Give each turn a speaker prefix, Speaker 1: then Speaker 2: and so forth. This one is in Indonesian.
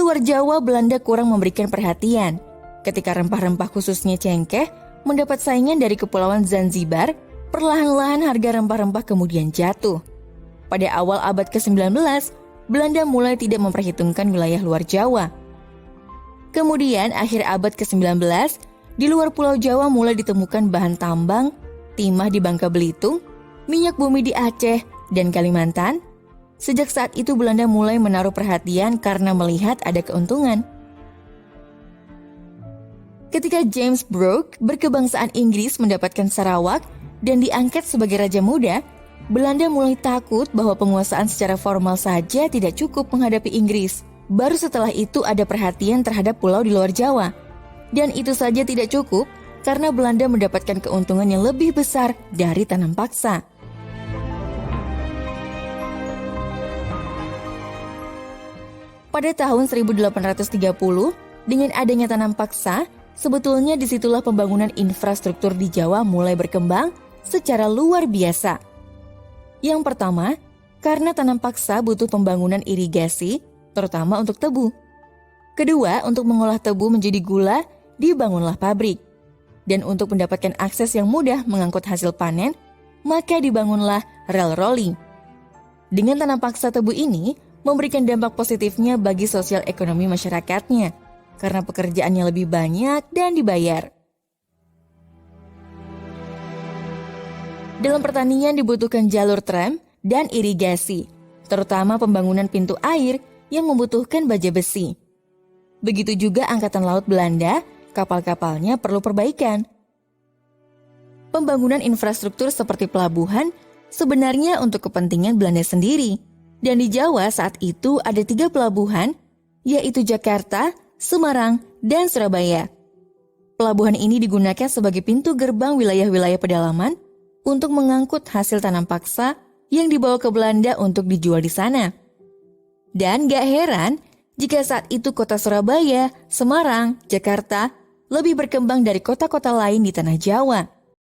Speaker 1: luar Jawa, Belanda kurang memberikan perhatian. Ketika rempah-rempah khususnya cengkeh mendapat saingan dari Kepulauan Zanzibar, perlahan-lahan harga rempah-rempah kemudian jatuh. Pada awal abad ke-19, Belanda mulai tidak memperhitungkan wilayah luar Jawa. Kemudian akhir abad ke-19, di luar Pulau Jawa mulai ditemukan bahan tambang, timah di Bangka Belitung, minyak bumi di Aceh dan Kalimantan. Sejak saat itu Belanda mulai menaruh perhatian karena melihat ada keuntungan. Ketika James Brooke berkebangsaan Inggris mendapatkan Sarawak dan diangkat sebagai Raja Muda, Belanda mulai takut bahwa penguasaan secara formal saja tidak cukup menghadapi Inggris. Baru setelah itu ada perhatian terhadap pulau di luar Jawa. Dan itu saja tidak cukup karena Belanda mendapatkan keuntungan yang lebih besar dari tanam paksa. Pada tahun 1830, dengan adanya tanam paksa, sebetulnya disitulah pembangunan infrastruktur di Jawa mulai berkembang secara luar biasa. Yang pertama, karena tanam paksa butuh pembangunan irigasi, terutama untuk tebu. Kedua, untuk mengolah tebu menjadi gula, dibangunlah pabrik. Dan untuk mendapatkan akses yang mudah mengangkut hasil panen, maka dibangunlah rel rolling. Dengan tanam paksa tebu ini, memberikan dampak positifnya bagi sosial ekonomi masyarakatnya, karena pekerjaannya lebih banyak dan dibayar. Dalam pertanian dibutuhkan jalur tram dan irigasi, terutama pembangunan pintu air yang membutuhkan baja besi. Begitu juga Angkatan Laut Belanda, kapal-kapalnya perlu perbaikan. Pembangunan infrastruktur seperti pelabuhan sebenarnya untuk kepentingan Belanda sendiri. Dan di Jawa saat itu ada 3 pelabuhan, yaitu Jakarta, Semarang, dan Surabaya. Pelabuhan ini digunakan sebagai pintu gerbang wilayah-wilayah pedalaman untuk mengangkut hasil tanam paksa yang dibawa ke Belanda untuk dijual di sana. Dan gak heran jika saat itu kota Surabaya, Semarang, Jakarta lebih berkembang dari kota-kota lain di tanah Jawa.